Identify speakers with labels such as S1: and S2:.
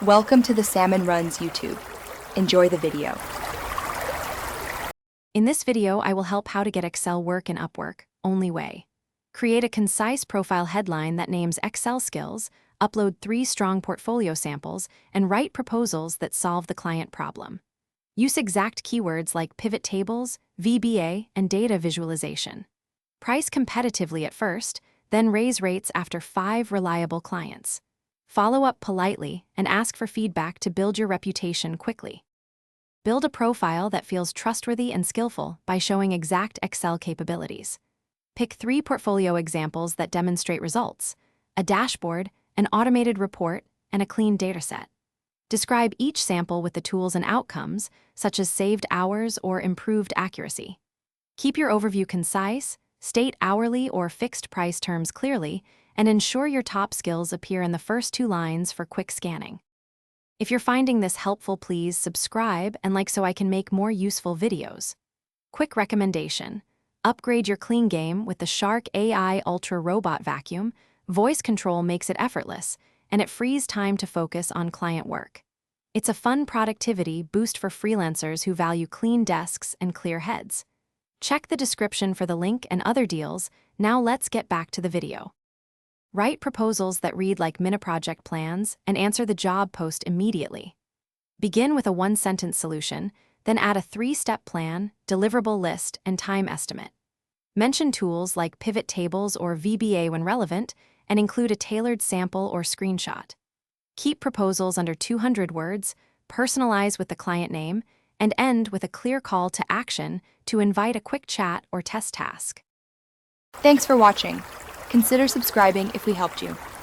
S1: Welcome to the Salmon Runs YouTube. Enjoy the video.
S2: In this video, I will help how to get Excel work in Upwork, only way. Create a concise profile headline that names Excel skills, upload 3 strong portfolio samples, and write proposals that solve the client problem. Use exact keywords like pivot tables, VBA, and data visualization. Price competitively at first, then raise rates after 5 reliable clients. Follow up politely and ask for feedback to build your reputation quickly. Build a profile that feels trustworthy and skillful by showing exact Excel capabilities. Pick 3 portfolio examples that demonstrate results: a dashboard, an automated report, and a clean dataset. Describe each sample with the tools and outcomes, such as saved hours or improved accuracy. Keep your overview concise, state hourly or fixed price terms clearly, and ensure your top skills appear in the first 2 lines for quick scanning. If you're finding this helpful, please subscribe and like so I can make more useful videos. Quick recommendation: upgrade your clean game with the Shark AI Ultra Robot Vacuum. Voice control makes it effortless, and it frees time to focus on client work. It's a fun productivity boost for freelancers who value clean desks and clear heads. Check the description for the link and other deals. Now let's get back to the video. Write proposals that read like mini-project plans and answer the job post immediately. Begin with a 1-sentence solution, then add a 3-step plan, deliverable list, and time estimate. Mention tools like pivot tables or VBA when relevant, and include a tailored sample or screenshot. Keep proposals under 200 words, personalize with the client name, and end with a clear call to action to invite a quick chat or test task.
S1: Thanks for watching. Consider subscribing if we helped you.